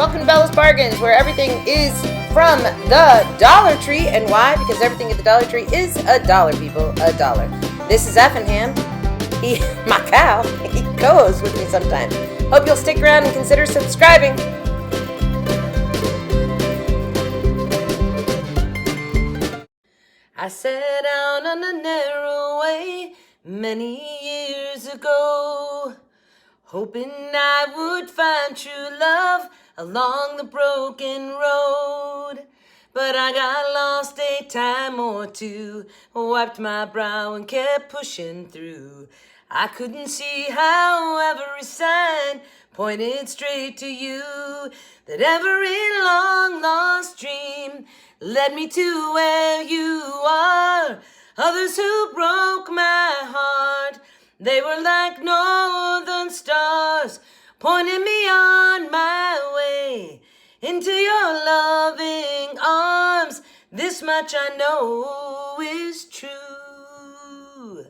Welcome to Bella's Bargains, where everything is from the Dollar Tree. And why? Because everything at the Dollar Tree is $1, people. $1. This is Effingham. My cow, he co-hosts with me sometimes. Hope you'll stick around and consider subscribing. I sat down on a narrow way many years ago, hoping I would find true love along the broken road. But I got lost a time or two, wiped my brow and kept pushing through. I couldn't see how every sign pointed straight to you, that every long lost dream led me to where you are. Others who broke my heart, they were like northern stars, pointing me on my way into your loving arms. This much I know is true,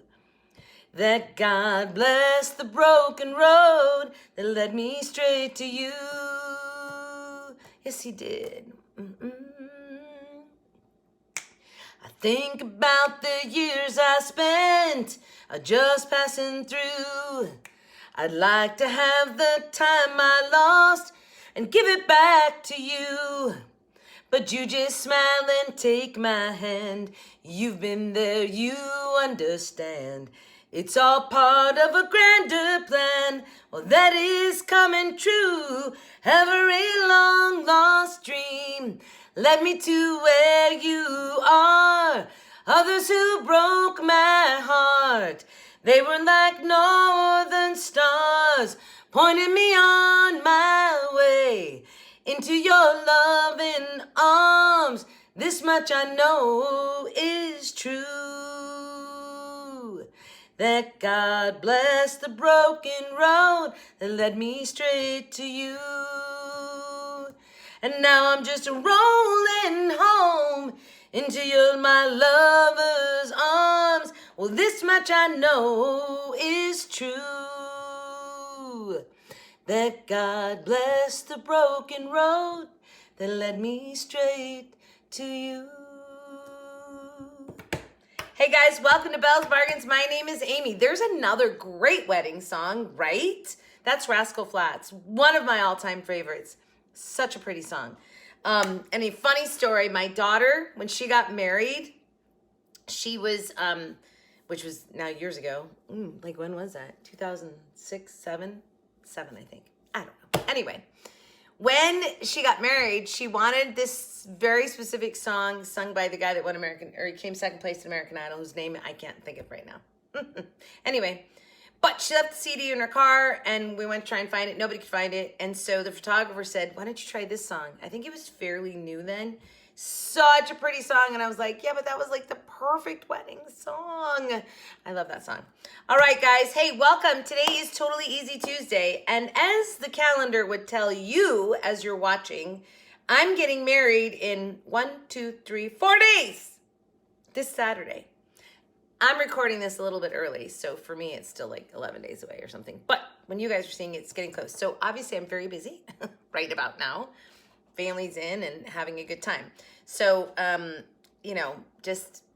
that God blessed the broken road that led me straight to you. Yes, he did. I think about the years I spent just passing through. I'd like to have the time I lost and give it back to you. But you just smile and take my hand. You've been there, you understand. It's all part of a grander plan, well, that is coming true. Every long lost dream led me to where you are. Others who broke my heart, they were like northern stars, pointing me on my way into your loving arms. This much I know is true, that God blessed the broken road that led me straight to you. And now I'm just rolling home into my lover's arms. Well, this much I know is true, that God blessed the broken road that led me straight to you. Hey guys, welcome to Bella's Bargains. My name is Amy. There's another great wedding song, right? That's Rascal Flatts, one of my all-time favorites. Such a pretty song. And a funny story, my daughter, when she got married, she was, which was now years ago. Like when was that? 2006, 7, I think. I don't know. Anyway, when she got married, she wanted this very specific song sung by the guy that won he came second place in American Idol, whose name I can't think of right now. Anyway, but she left the CD in her car, and we went to try and find it. Nobody could find it. And so the photographer said, why don't you try this song? I think it was fairly new then. Such a pretty song. And I was like, yeah, but that was like the perfect wedding song. I love that song. All right, guys. Hey, welcome. Today is Totally Easy Tuesday. And as the calendar would tell you as you're watching, I'm getting married in 4 days. This Saturday. I'm recording this a little bit early, so for me, it's still like 11 days away or something. But when you guys are seeing it, it's getting close. So obviously, I'm very busy right about now. Family's in and having a good time. So,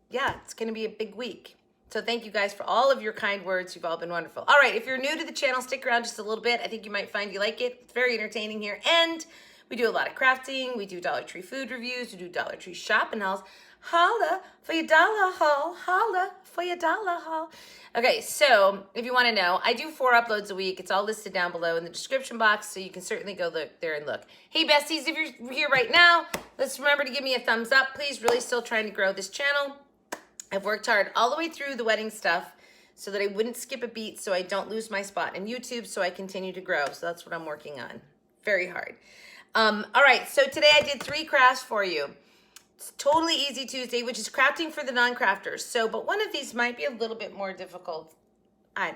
it's going to be a big week. So thank you guys for all of your kind words. You've all been wonderful. All right, if you're new to the channel, stick around just a little bit. I think you might find you like it. It's very entertaining here. And we do a lot of crafting. We do Dollar Tree food reviews. We do Dollar Tree shopping hauls. Holla for your dollar haul. Holla for your dollar haul. Okay, so if you want to know, I do 4 uploads a week. It's all listed down below in the description box, so you can certainly go look there and look. Hey, besties, if you're here right now, let's remember to give me a thumbs up. Please, really still trying to grow this channel. I've worked hard all the way through the wedding stuff so that I wouldn't skip a beat, so I don't lose my spot in YouTube, so I continue to grow. So that's what I'm working on. Very hard. All right, so today I did 3 crafts for you. It's Totally Easy Tuesday, which is crafting for the non-crafters. So, but one of these might be a little bit more difficult.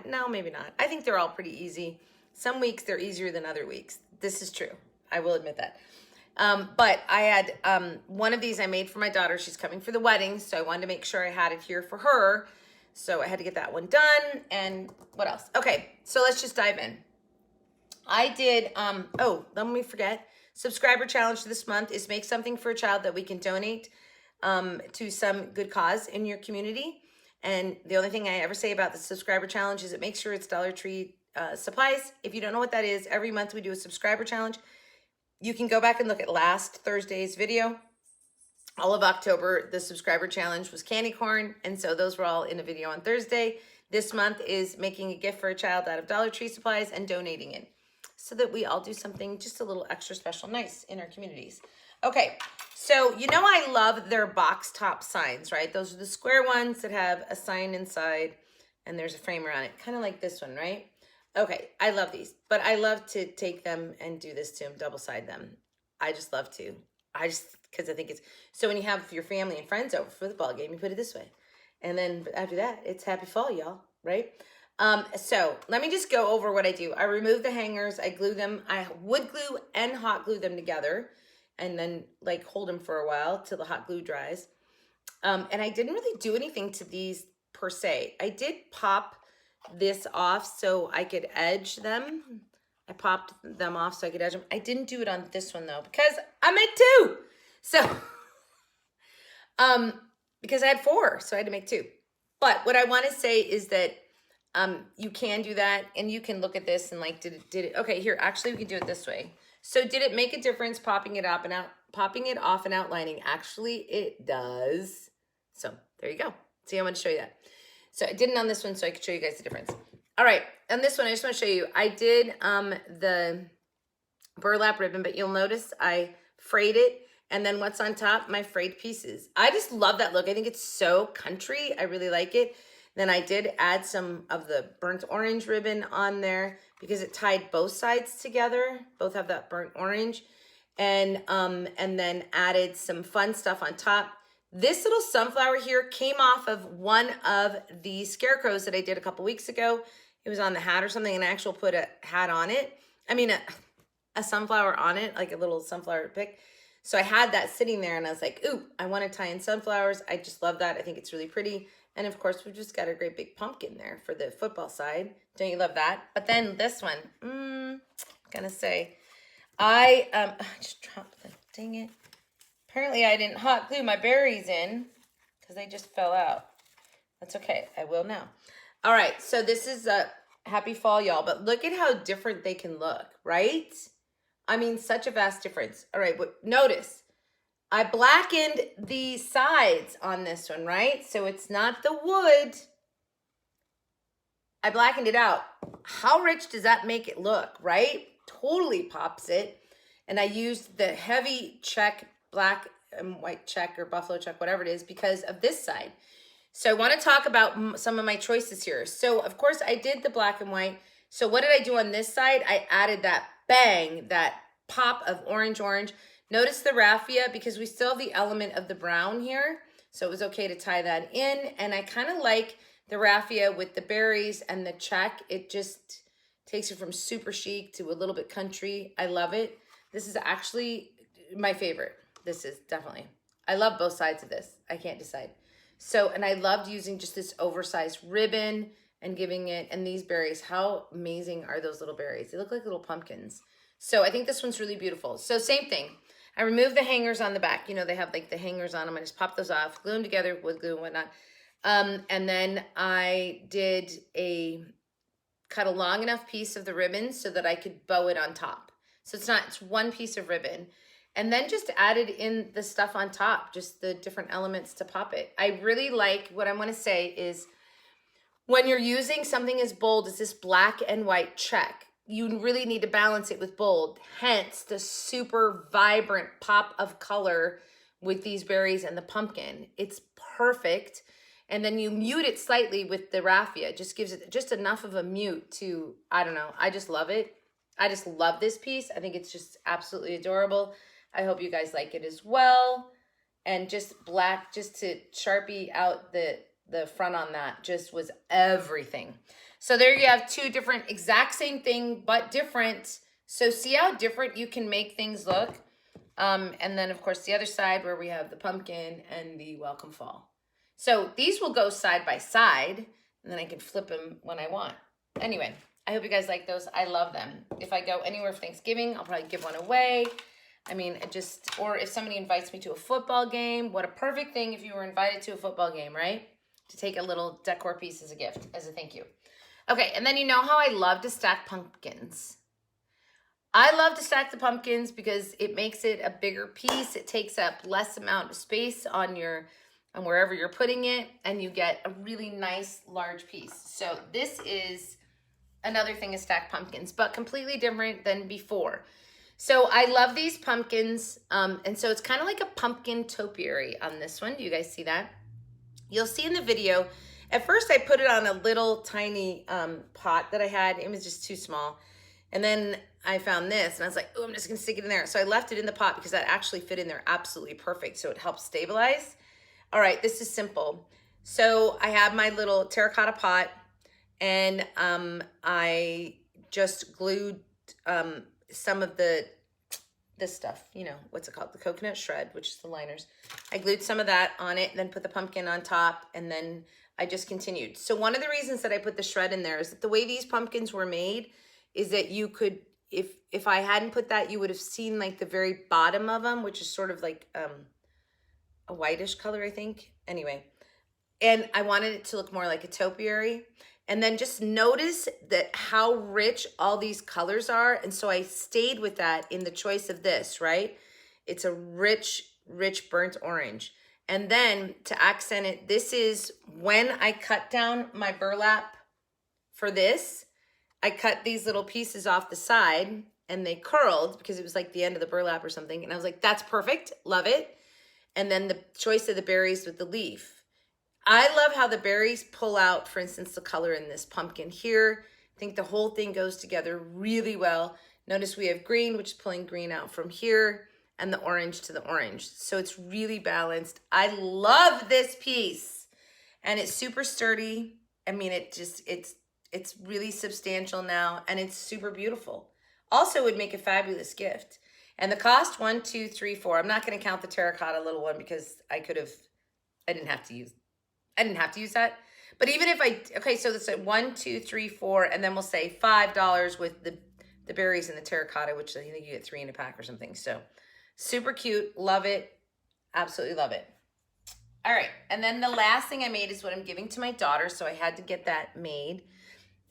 No, maybe not. I think they're all pretty easy. Some weeks they're easier than other weeks. This is true. I will admit that. But I had one of these I made for my daughter. She's coming for the wedding, so I wanted to make sure I had it here for her. So I had to get that one done. And what else? Okay, so let's just dive in. I did, let me forget. subscriber challenge this month is make something for a child that we can donate to some good cause in your community. And the only thing I ever say about the subscriber challenge is it makes sure it's Dollar Tree supplies. If you don't know what that is, every month we do a subscriber challenge. You can go back and look at last Thursday's video. All of October, the subscriber challenge was candy corn. And so those were all in a video on Thursday. This month is making a gift for a child out of Dollar Tree supplies and donating it so that we all do something just a little extra special nice in our communities. Okay, so you know I love their box top signs, right? Those are the square ones that have a sign inside and there's a frame around it, kind of like this one, right? Okay, I love these, but I love to take them and do this to them, double side them. I just love to. Because I think it's, so when you have your family and friends over for the ball game, you put it this way. And then after that, it's happy fall, y'all, right? So let me just go over what I do. I remove the hangers, I glue them. I wood glue and hot glue them together and then like hold them for a while till the hot glue dries. And I didn't really do anything to these per se. I did pop this off so I could edge them. I popped them off so I could edge them. I didn't do it on this one though, because I made 2. So, because I had 4, so I had to make 2. But what I want to say is that you can do that, and you can look at this and like, did it? Okay, here, actually, we can do it this way. So, did it make a difference popping it up and out, popping it off and outlining? Actually, it does. So, there you go. See, I want to show you that. So, I didn't on this one, so I could show you guys the difference. All right, on this one, I just want to show you. I did the burlap ribbon, but you'll notice I frayed it. And then what's on top? My frayed pieces. I just love that look. I think it's so country. I really like it. Then I did add some of the burnt orange ribbon on there because it tied both sides together. Both have that burnt orange. And then added some fun stuff on top. This little sunflower here came off of one of the scarecrows that I did a couple weeks ago. It was on the hat or something, and I actually put a hat on it. I mean, a sunflower on it, like a little sunflower pick. So I had that sitting there and I was like, ooh, I want to tie in sunflowers. I just love that. I think it's really pretty. And of course, we've just got a great big pumpkin there for the football side. Don't you love that? But then this one, I'm going to say, I just dropped the, dang it. Apparently I didn't hot glue my berries in because they just fell out. That's okay. I will now. All right. So this is a happy fall, y'all. But look at how different they can look, right? I mean, such a vast difference. All right, but notice I blackened the sides on this one, right? So it's not the wood. I blackened it out. How rich does that make it look, right? Totally pops it. And I used the heavy check, black and white check or buffalo check, whatever it is, because of this side. So I want to talk about some of my choices here. So, of course, I did the black and white. So what did I do on this side? I added that bang, that pop of orange. Notice the raffia because we still have the element of the brown here. So it was okay to tie that in. And I kind of like the raffia with the berries and the check. It just takes it from super chic to a little bit country. I love it. This is actually my favorite. This is definitely. I love both sides of this. I can't decide. So, and I loved using just this oversized ribbon and giving it, and these berries, how amazing are those little berries? They look like little pumpkins. So I think this one's really beautiful. So same thing. I removed the hangers on the back. You know, they have like the hangers on them. I just pop those off, glue them together with glue and whatnot. And then I did cut a long enough piece of the ribbon so that I could bow it on top. So it's one piece of ribbon. And then just added in the stuff on top, just the different elements to pop it. I really like, what I want to say is, when you're using something as bold as this black and white check, you really need to balance it with bold. Hence the super vibrant pop of color with these berries and the pumpkin. It's perfect. And then you mute it slightly with the raffia. It just gives it just enough of a mute to, I don't know. I just love it. I just love this piece. I think it's just absolutely adorable. I hope you guys like it as well. And just black, just to Sharpie out the front on that just was everything. So there you have 2 different, exact same thing, but different. So see how different you can make things look. And then of course the other side where we have the pumpkin and the welcome fall. So these will go side by side and then I can flip them when I want. Anyway, I hope you guys like those. I love them. If I go anywhere for Thanksgiving, I'll probably give one away. I mean, it just, or if somebody invites me to a football game, what a perfect thing if you were invited to a football game, right? To take a little decor piece as a gift, as a thank you. Okay, and then you know how I love to stack pumpkins. I love to stack the pumpkins because it makes it a bigger piece. It takes up less amount of space on wherever you're putting it, and you get a really nice large piece. So this is another thing is stacked pumpkins, but completely different than before. So I love these pumpkins, and so it's kind of like a pumpkin topiary on this one. Do you guys see that? You'll see in the video, at first I put it on a little tiny pot that I had. It was just too small. And then I found this, and I was like, oh, I'm just gonna stick it in there. So I left it in the pot because that actually fit in there absolutely perfect. So it helps stabilize. All right, this is simple. So I have my little terracotta pot, and I just glued some of this stuff, you know, what's it called? The coconut shred, which is the liners. I glued some of that on it and then put the pumpkin on top, and then I just continued. So one of the reasons that I put the shred in there is that the way these pumpkins were made is that you could, if I hadn't put that, you would have seen like the very bottom of them, which is sort of like a whitish color, I think. Anyway, and I wanted it to look more like a topiary. And then just notice that how rich all these colors are. And so I stayed with that in the choice of this, right? It's a rich, rich burnt orange. And then to accent it, this is when I cut down my burlap for this, I cut these little pieces off the side and they curled because it was like the end of the burlap or something. And I was like, that's perfect, love it. And then the choice of the berries with the leaf. I love how the berries pull out, for instance, the color in this pumpkin here. I think the whole thing goes together really well. Notice we have green, which is pulling green out from here, and the orange to the orange. So it's really balanced. I love this piece. And it's super sturdy. I mean, it's really substantial now, and it's super beautiful. Also would make a fabulous gift. And the cost, 1, 2, 3, 4. I'm not going to count the terracotta little one because I didn't have to use that. But even if okay, so that's 1, 2, 3, 4, and then we'll say $5 with the berries and the terracotta, which I think you get 3 in a pack or something. So super cute, love it, absolutely love it. All right, and then the last thing I made is what I'm giving to my daughter, so I had to get that made.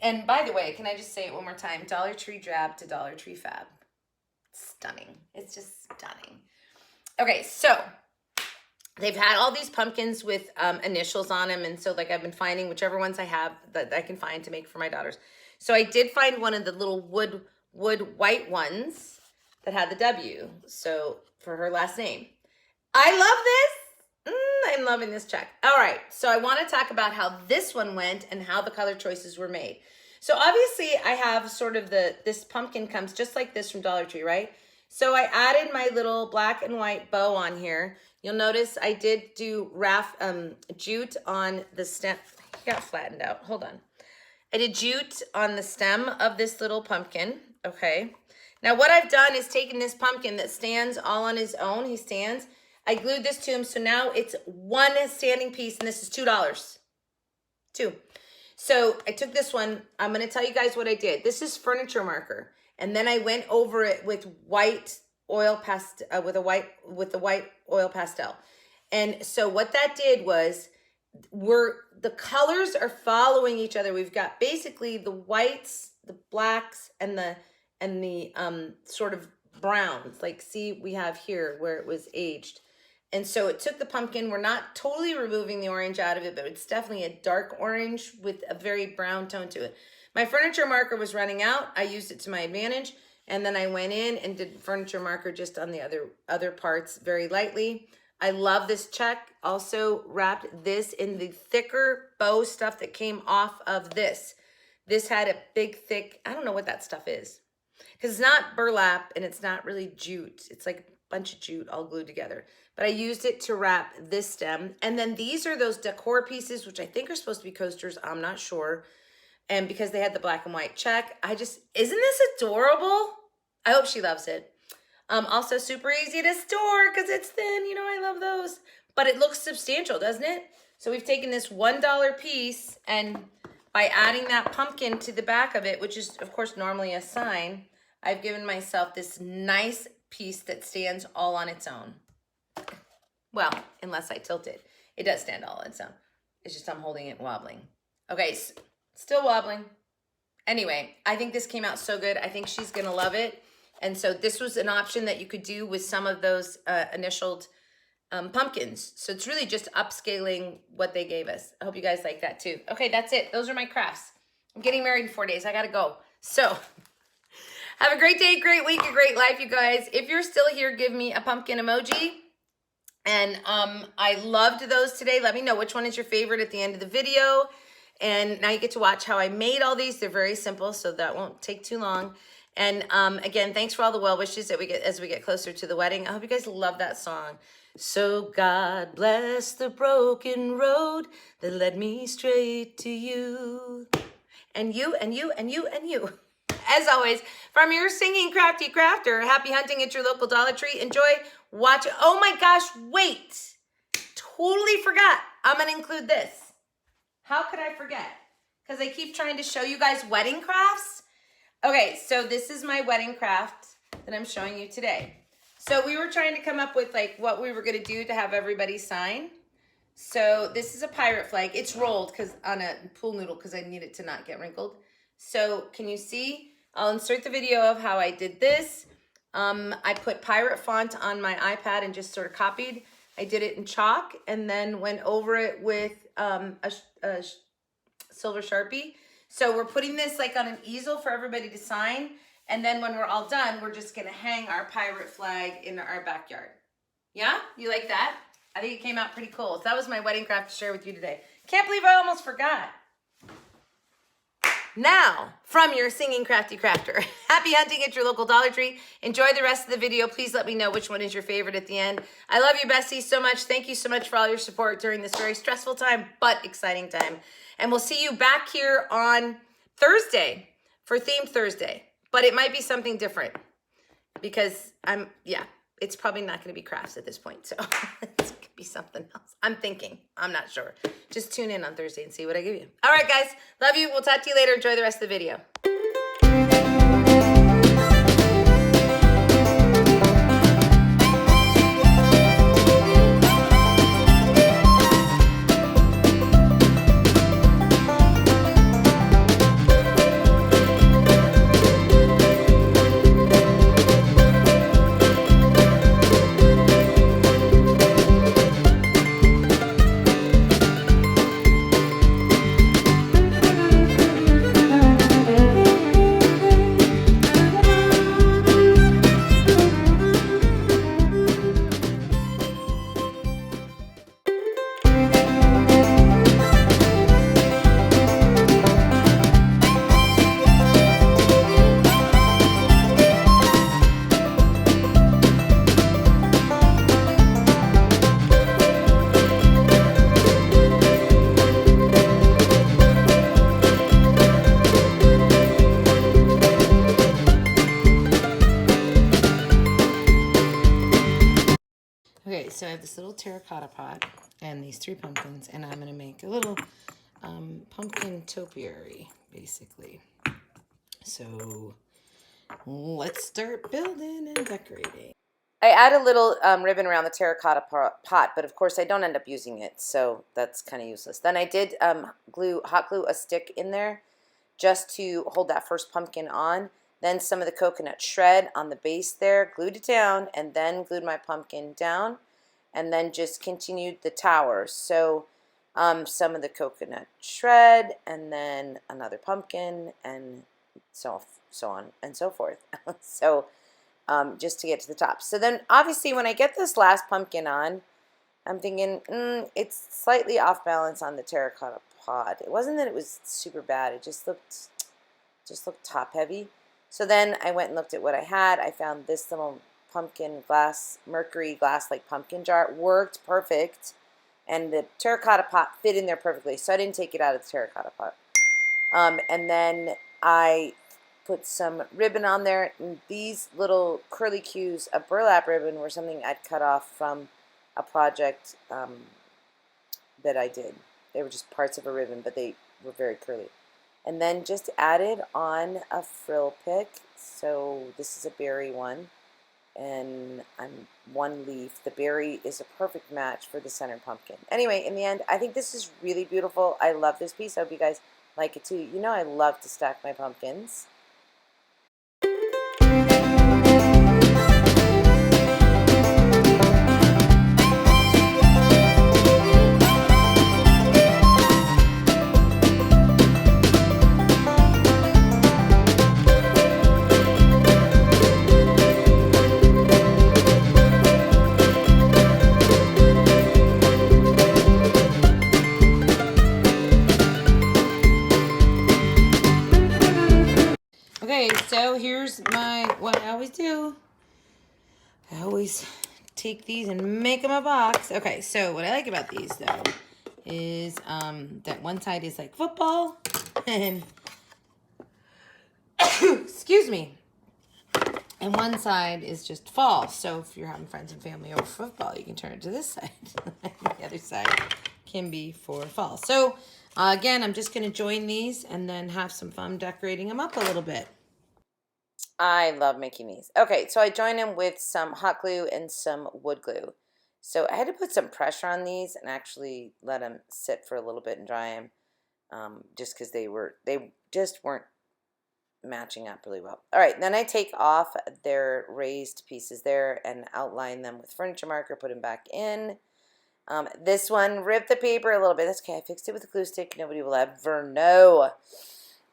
And by the way, can I just say it one more time? Dollar Tree Drab to Dollar Tree Fab. Stunning. It's just stunning. Okay, so they've had all these pumpkins with initials on them. And so like I've been finding whichever ones I have that I can find to make for my daughters. So I did find one of the little wood white ones that had the W. So for her last name. I love this. I'm loving this check. All right, so I want to talk about how this one went and how the color choices were made. So obviously I have sort of this pumpkin comes just like this from Dollar Tree, right? So I added my little black and white bow on here. You'll notice I did do jute on the stem. He got flattened out. Hold on. I did jute on the stem of this little pumpkin. Okay. Now what I've done is taken this pumpkin that stands all on his own. He stands. I glued this to him. So now it's one standing piece, and this is $2. 2. So I took this one. I'm going to tell you guys what I did. This is furniture marker. And then I went over it with white oil pastel, with the white oil pastel. And so what that did was the colors are following each other. We've got basically the whites, the blacks, and the sort of browns. Like, see, we have here where it was aged. And so it took the pumpkin. We're not totally removing the orange out of it, but it's definitely a dark orange with a very brown tone to it. My furniture marker was running out. I used it to my advantage. And then I went in and did furniture marker just on the other parts very lightly. I love this check. Also wrapped this in the thicker bow stuff that came off of this. This had a big, thick, I don't know what that stuff is. Because it's not burlap and it's not really jute. It's like a bunch of jute all glued together. But I used it to wrap this stem. And then these are those decor pieces, which I think are supposed to be coasters. I'm not sure. And because they had the black and white check, isn't this adorable? I hope she loves it. Also super easy to store because it's thin. You know, I love those. But it looks substantial, doesn't it? So we've taken this $1 piece, and by adding that pumpkin to the back of it, which is, of course, normally a sign, I've given myself this nice piece that stands all on its own. Well, unless I tilt it. It does stand all on its own. It's just I'm holding it and wobbling. Okay, still wobbling. Anyway, I think this came out so good. I think she's gonna love it. And so this was an option that you could do with some of those initialed pumpkins. So it's really just upscaling what they gave us. I hope you guys like that too. Okay, that's it. Those are my crafts. I'm getting married in 4 days. I gotta go. So have a great day, great week, a great life, you guys. If you're still here, give me a pumpkin emoji. And I loved those today. Let me know which one is your favorite at the end of the video. And now you get to watch how I made all these. They're very simple, so that won't take too long. And again, thanks for all the well wishes that we get as we get closer to the wedding. I hope you guys love that song. So God bless the broken road that led me straight to you. And you, and you, and you, and you. As always, from your singing crafty crafter, happy hunting at your local Dollar Tree. Enjoy, watch. Oh my gosh, wait. Totally forgot. I'm going to include this. How could I forget? Because I keep trying to show you guys wedding crafts. Okay, so this is my wedding craft that I'm showing you today. So we were trying to come up with like what we were going to do to have everybody sign. So this is a pirate flag. It's rolled because on a pool noodle because I need it to not get wrinkled. So can you see? I'll insert the video of how I did this. I put pirate font on my iPad and just sort of copied. I did it in chalk and then went over it with a silver Sharpie. So we're putting this like on an easel for everybody to sign. And then when we're all done, we're just gonna hang our pirate flag in our backyard. Yeah, you like that? I think it came out pretty cool. So that was my wedding craft to share with you today. Can't believe I almost forgot. Now, from your singing crafty crafter, happy hunting at your local Dollar Tree. Enjoy the rest of the video. Please let me know which one is your favorite at the end. I love you, besties, so much. Thank you so much for all your support during this very stressful time, but exciting time. And we'll see you back here on Thursday for Themed Thursday. But it might be something different because it's probably not going to be crafts at this point. So it's going to be something else. I'm thinking. I'm not sure. Just tune in on Thursday and see what I give you. All right, guys. Love you. We'll talk to you later. Enjoy the rest of the video. Okay, so I have this little terracotta pot and these 3 pumpkins, and I'm going to make a little pumpkin topiary, basically. So let's start building and decorating. I add a little ribbon around the terracotta pot, but of course I don't end up using it, so that's kind of useless. Then I did hot glue a stick in there just to hold that first pumpkin on. Then some of the coconut shred on the base there, glued it down, and then glued my pumpkin down, and then just continued the tower. So some of the coconut shred, and then another pumpkin, and so on and so forth. So just to get to the top. So then obviously when I get this last pumpkin on, I'm thinking, it's slightly off balance on the terracotta pot. It wasn't that it was super bad. It just looked top heavy. So then I went and looked at what I had. I found this little pumpkin mercury glass like pumpkin jar. It worked perfect. And the terracotta pot fit in there perfectly. So I didn't take it out of the terracotta pot. And then I put some ribbon on there. And these little curly cues of burlap ribbon were something I'd cut off from a project that I did. They were just parts of a ribbon, but they were very curly. And then just added on a frill pick. So this is a berry one. and I'm one leaf. The berry is a perfect match for the center pumpkin. Anyway, in the end, I think this is really beautiful. I love this piece. I hope you guys like it too. You know I love to stack my pumpkins. Okay, so here's what I always do. I always take these and make them a box. Okay, so what I like about these though is that one side is like football and excuse me. And one side is just fall. So if you're having friends and family over football, you can turn it to this side. The other side can be for fall. So again, I'm just going to join these and then have some fun decorating them up a little bit. I love making these. Okay, so I joined them with some hot glue and some wood glue. So I had to put some pressure on these and actually let them sit for a little bit and dry them, just because they just weren't matching up really well. All right, then I take off their raised pieces there and outline them with furniture marker, put them back in. This one ripped the paper a little bit. That's okay. I fixed it with a glue stick. Nobody will ever know.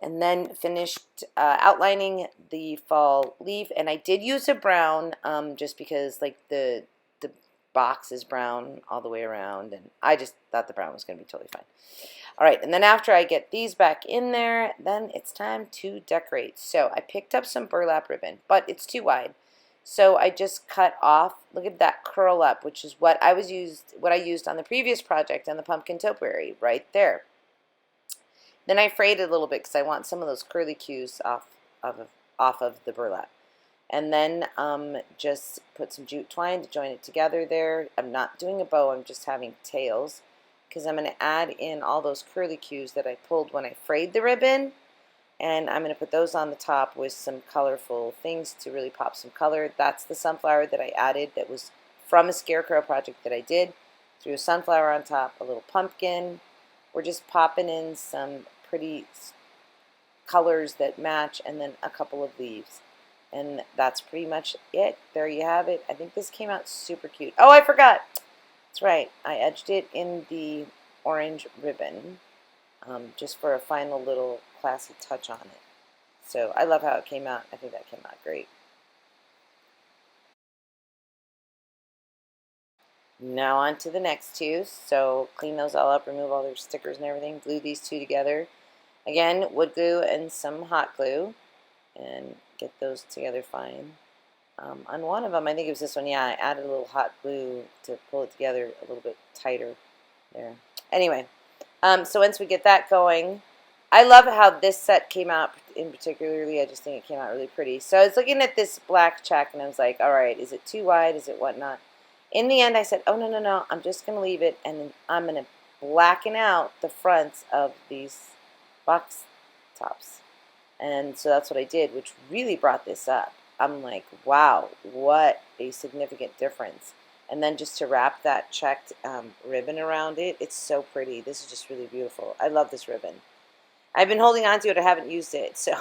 And then finished outlining the fall leaf. And I did use a brown just because like the box is brown all the way around. And I just thought the brown was going to be totally fine. All right, and then after I get these back in there, then it's time to decorate. So I picked up some burlap ribbon, but it's too wide. So I just cut off, look at that curl up, which is what I used on the previous project on the pumpkin topiary, right there. Then I frayed it a little bit because I want some of those curly cues off of the burlap. And then just put some jute twine to join it together there. I'm not doing a bow, I'm just having tails, because I'm going to add in all those curly cues that I pulled when I frayed the ribbon. And I'm going to put those on the top with some colorful things to really pop some color. That's the sunflower that I added that was from a scarecrow project that I did. Threw a sunflower on top, a little pumpkin. We're just popping in some pretty colors that match, and then a couple of leaves. And that's pretty much it. There you have it. I think this came out super cute. Oh, I forgot. That's right. I edged it in the orange ribbon just for a final little classy touch on it. So I love how it came out. I think that came out great. Now on to the next two. So clean those all up, remove all their stickers and everything. Glue these two together. Again, wood glue and some hot glue. And get those together fine. On one of them, I think it was this one, yeah, I added a little hot glue to pull it together a little bit tighter there. Anyway, so once we get that going, I love how this set came out in particularly. I just think it came out really pretty. So I was looking at this black check and I was like, all right, is it too wide? Is it whatnot? In the end, I said, oh, no, I'm just going to leave it, and I'm going to blacken out the fronts of these box tops. And so that's what I did, which really brought this up. I'm like, wow, what a significant difference. And then just to wrap that checked ribbon around it, it's so pretty. This is just really beautiful. I love this ribbon. I've been holding on to it. I haven't used it. So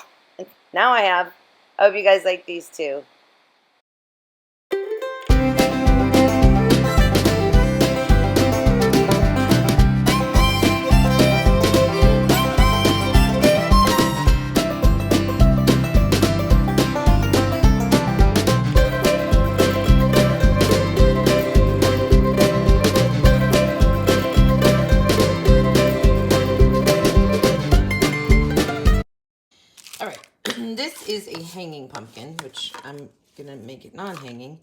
now I have. I hope you guys like these too. This is a hanging pumpkin, which I'm going to make it non-hanging.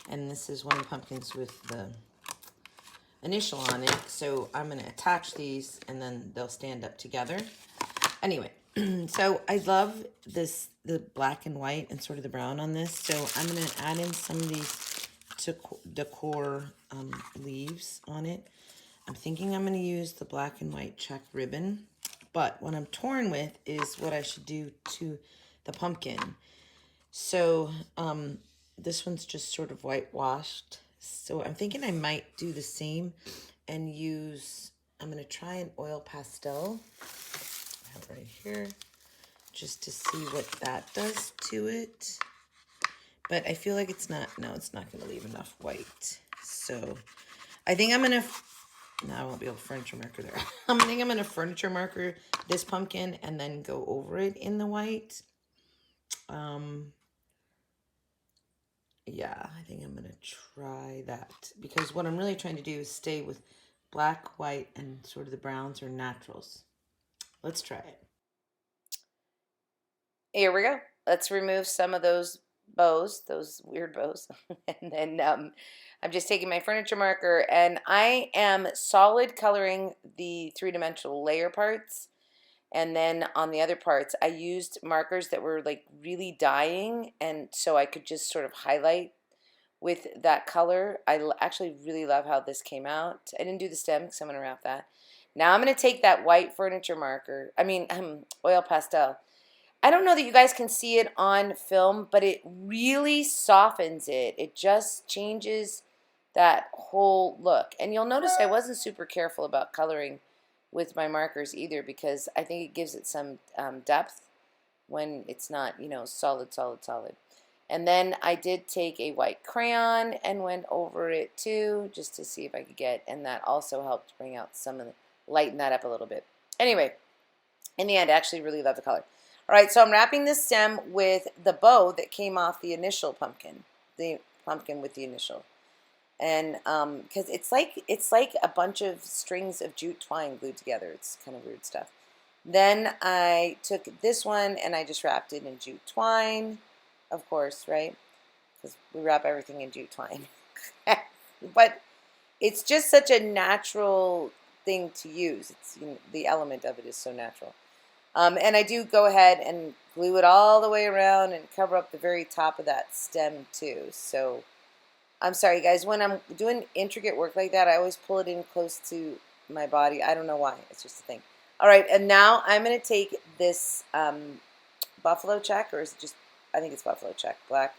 And this is one of the pumpkins with the initial on it. So I'm going to attach these and then they'll stand up together. Anyway, so I love the black and white and sort of the brown on this. So I'm going to add in some of these decor leaves on it. I'm thinking I'm going to use the black and white check ribbon. But what I'm torn with is what I should do to the pumpkin. So this one's just sort of whitewashed. So I'm thinking I might do the same and use, I'm going to try an oil pastel. I have it right here just to see what that does to it. But I feel like it's not, no, it's not going to leave enough white. So I think I'm going to, no, I won't be able to furniture marker there. I think I'm going to furniture marker this pumpkin and then go over it in the white. Yeah, I think I'm going to try that because what I'm really trying to do is stay with black, white, and sort of the browns or naturals. Let's try it. Here we go. Let's remove some of those bows, those weird bows. And then I'm just taking my furniture marker and I am solid coloring the three-dimensional layer parts. And then on the other parts, I used markers that were like really dying, and so I could just sort of highlight with that color. I actually really love how this came out. I didn't do the stem because I'm going to wrap that. Now I'm going to take that white furniture marker, oil pastel. I don't know that you guys can see it on film, but it really softens it. It just changes that whole look. And you'll notice I wasn't super careful about coloring with my markers either because I think it gives it some depth when it's not, solid. And then I did take a white crayon and went over it too, just to see if I could get, and that also helped bring out some of the, lighten that up a little bit. Anyway, in the end, I actually really love the color. All right, so I'm wrapping this stem with the bow that came off the initial pumpkin, the pumpkin with the initial. And because it's like a bunch of strings of jute twine glued together. It's kind of weird stuff. Then I took this one and I just wrapped it in jute twine, of course, right? Because we wrap everything in jute twine. But it's just such a natural thing to use. It's the element of it is so natural. And I do go ahead and glue it all the way around and cover up the very top of that stem too. So I'm sorry, guys. When I'm doing intricate work like that, I always pull it in close to my body. I don't know why. It's just a thing. All right, and now I'm going to take this buffalo check, or is it just, I think it's buffalo check, black,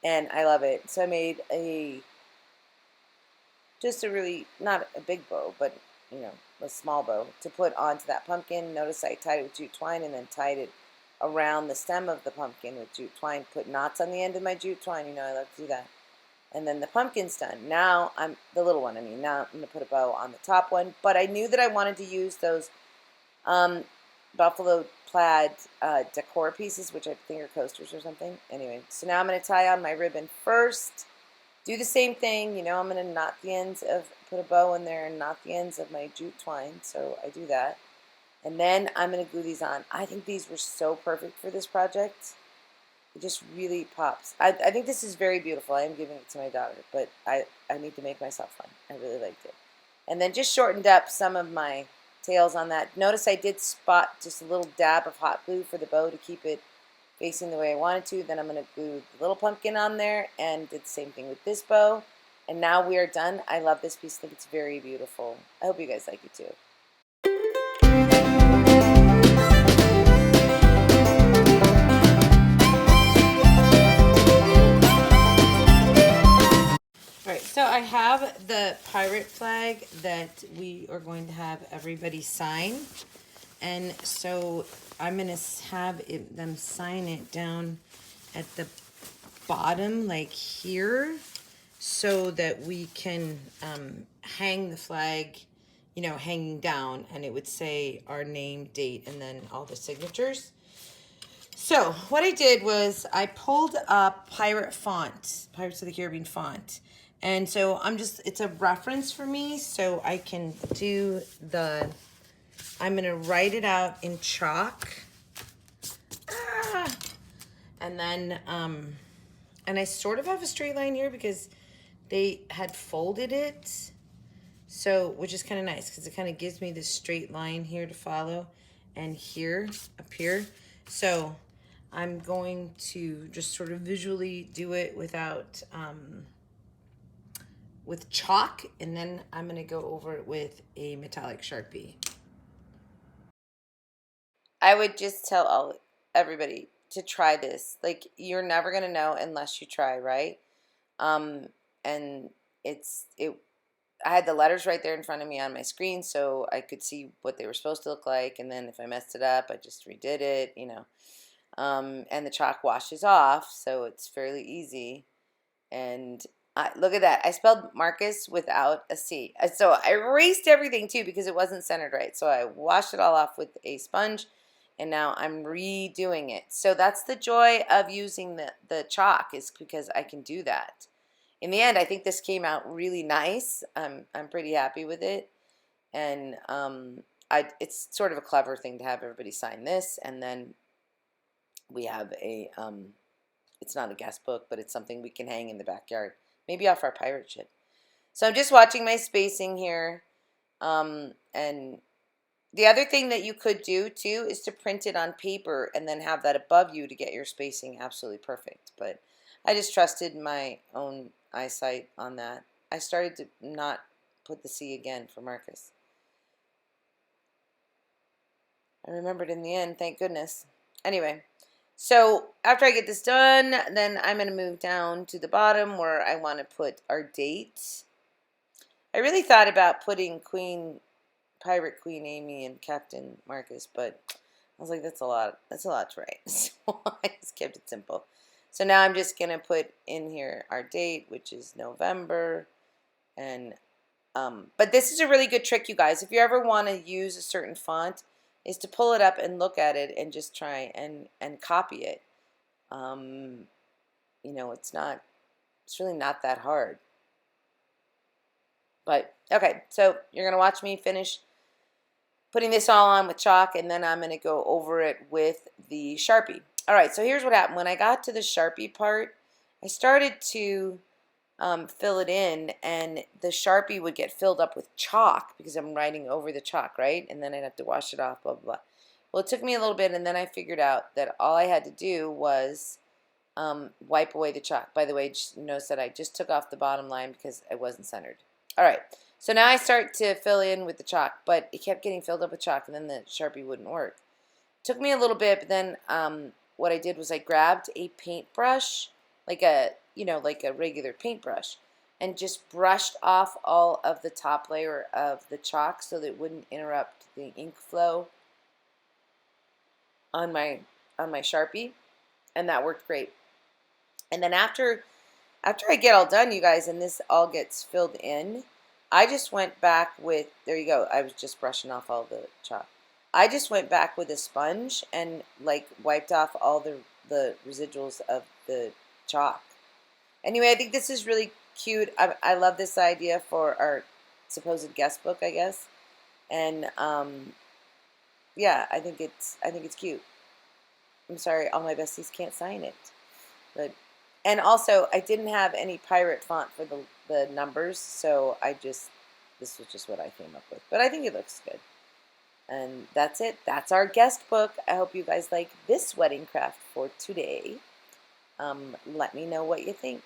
and I love it. So I made just a really, not a big bow, but, a small bow to put onto that pumpkin. Notice I tied it with jute twine and then tied it around the stem of the pumpkin with jute twine, put knots on the end of my jute twine. I love to do that. And then the pumpkin's done. Now I'm the little one. Now I'm going to put a bow on the top one. But I knew that I wanted to use those buffalo plaid decor pieces, which I think are coasters or something. Anyway, so now I'm going to tie on my ribbon first. Do the same thing. I'm going to knot the ends of, put a bow in there and knot the ends of my jute twine. So I do that. And then I'm going to glue these on. I think these were so perfect for this project. It just really pops. I think this is very beautiful. I am giving it to my daughter, but I need to make myself fun. I really liked it. And then just shortened up some of my tails on that. Notice I did spot just a little dab of hot glue for the bow to keep it facing the way I wanted to. Then I'm going to glue the little pumpkin on there and did the same thing with this bow. And now we are done. I love this piece. I think it's very beautiful. I hope you guys like it too. So I have the pirate flag that we are going to have everybody sign. And so I'm going to have them sign it down at the bottom, like here, so that we can hang the flag, hanging down. And it would say our name, date, and then all the signatures. So what I did was I pulled up pirate font, Pirates of the Caribbean font. And so it's a reference for me, so I can do I'm going to write it out in chalk. And then, and I sort of have a straight line here because they had folded it. So, which is kind of nice because it kind of gives me this straight line here to follow. And here, up here. So, I'm going to just sort of visually do it without, with chalk, and then I'm going to go over it with a metallic Sharpie. I would just tell everybody, to try this. Like, you're never gonna know unless you try, right? And it. I had the letters right there in front of me on my screen, so I could see what they were supposed to look like. And then if I messed it up, I just redid it, you know. And the chalk washes off, so it's fairly easy. And look at that. I spelled Marcus without a C. So I erased everything too because it wasn't centered right. So I washed it all off with a sponge, and now I'm redoing it. So that's the joy of using the chalk, is because I can do that. In the end, I think this came out really nice. I'm pretty happy with it. And it's sort of a clever thing to have everybody sign this, and then we have a it's not a guest book, but it's something we can hang in the backyard, maybe off our pirate ship. So I'm just watching my spacing here. And the other thing that you could do too is to print it on paper and then have that above you to get your spacing absolutely perfect. But I just trusted my own eyesight on that. I started to not put the C again for Marcus. I remembered in the end, thank goodness. Anyway, so after I get this done, then I'm going to move down to the bottom where I want to put our date. I really thought about putting Pirate Queen Amy and Captain Marcus, but I was like, that's a lot to write. So I just kept it simple. So now I'm just going to put in here our date, which is November. And but this is a really good trick, you guys. If you ever want to use a certain font, is to pull it up and look at it and just try and copy it. You know, it's really not that hard. But, okay, so you're going to watch me finish putting this all on with chalk, and then I'm going to go over it with the Sharpie. All right, so here's what happened. When I got to the Sharpie part, I started to fill it in, and the Sharpie would get filled up with chalk because I'm writing over the chalk, right? And then I'd have to wash it off, blah, blah, blah. Well, it took me a little bit, and then I figured out that all I had to do was wipe away the chalk. By the way, just notice that I just took off the bottom line because it wasn't centered. All right, so now I start to fill in with the chalk, but it kept getting filled up with chalk, and then the Sharpie wouldn't work. It took me a little bit, but then what I did was I grabbed a paintbrush, like a regular paintbrush, and just brushed off all of the top layer of the chalk so that it wouldn't interrupt the ink flow on my Sharpie, and that worked great. And then after I get all done, you guys, and this all gets filled in, I just went back with, there you go, I was just brushing off all the chalk. I just went back with a sponge and like wiped off all the residuals of the chalk. Anyway, I think this is really cute. I love this idea for our supposed guest book, I guess. And yeah, I think it's cute. I'm sorry, all my besties can't sign it, but and also I didn't have any pirate font for the numbers, so this was just what I came up with. But I think it looks good. And that's it. That's our guest book. I hope you guys like this wedding craft for today. Let me know what you think.